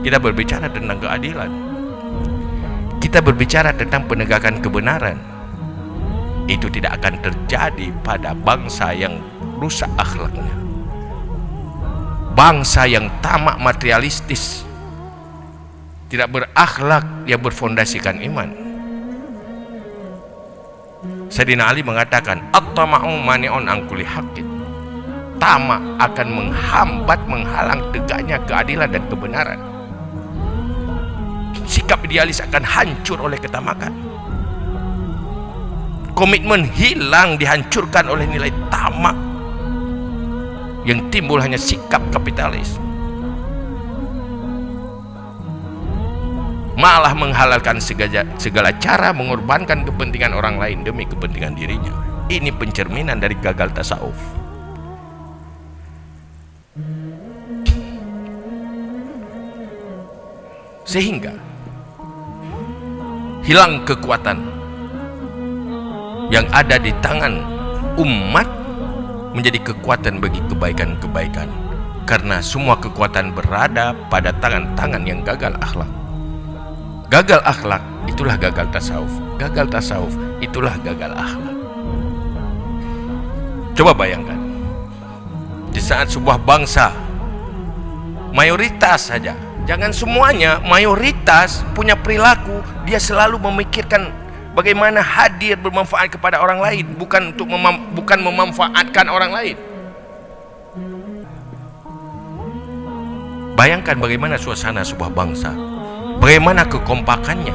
Kita berbicara tentang keadilan. Kita berbicara tentang penegakan kebenaran. Itu tidak akan terjadi pada bangsa yang rusak akhlaknya, bangsa yang tamak materialistis, tidak berakhlak, yang berfondasikan iman. Sayyidina Ali mengatakan, at-tama'u mani'un an kulli haqqin. Tamak akan menghambat, menghalang tegaknya keadilan dan kebenaran. Sikap idealis akan hancur oleh ketamakan. Komitmen hilang, dihancurkan oleh nilai tamak. Yang timbul hanya sikap kapitalis. Malah menghalalkan segala cara mengorbankan kepentingan orang lain demi kepentingan dirinya. Ini pencerminan dari gagal tasawuf. Sehingga hilang kekuatan yang ada di tangan umat menjadi kekuatan bagi kebaikan-kebaikan, karena semua kekuatan berada pada tangan-tangan yang gagal akhlak. Gagal akhlak itulah gagal tasawuf. Gagal tasawuf itulah gagal akhlak. Coba bayangkan, di saat sebuah bangsa mayoritas saja, jangan semuanya, mayoritas punya perilaku dia selalu memikirkan bagaimana hadir bermanfaat kepada orang lain, bukan untuk bukan memanfaatkan orang lain. Bayangkan bagaimana suasana sebuah bangsa, bagaimana kekompakannya,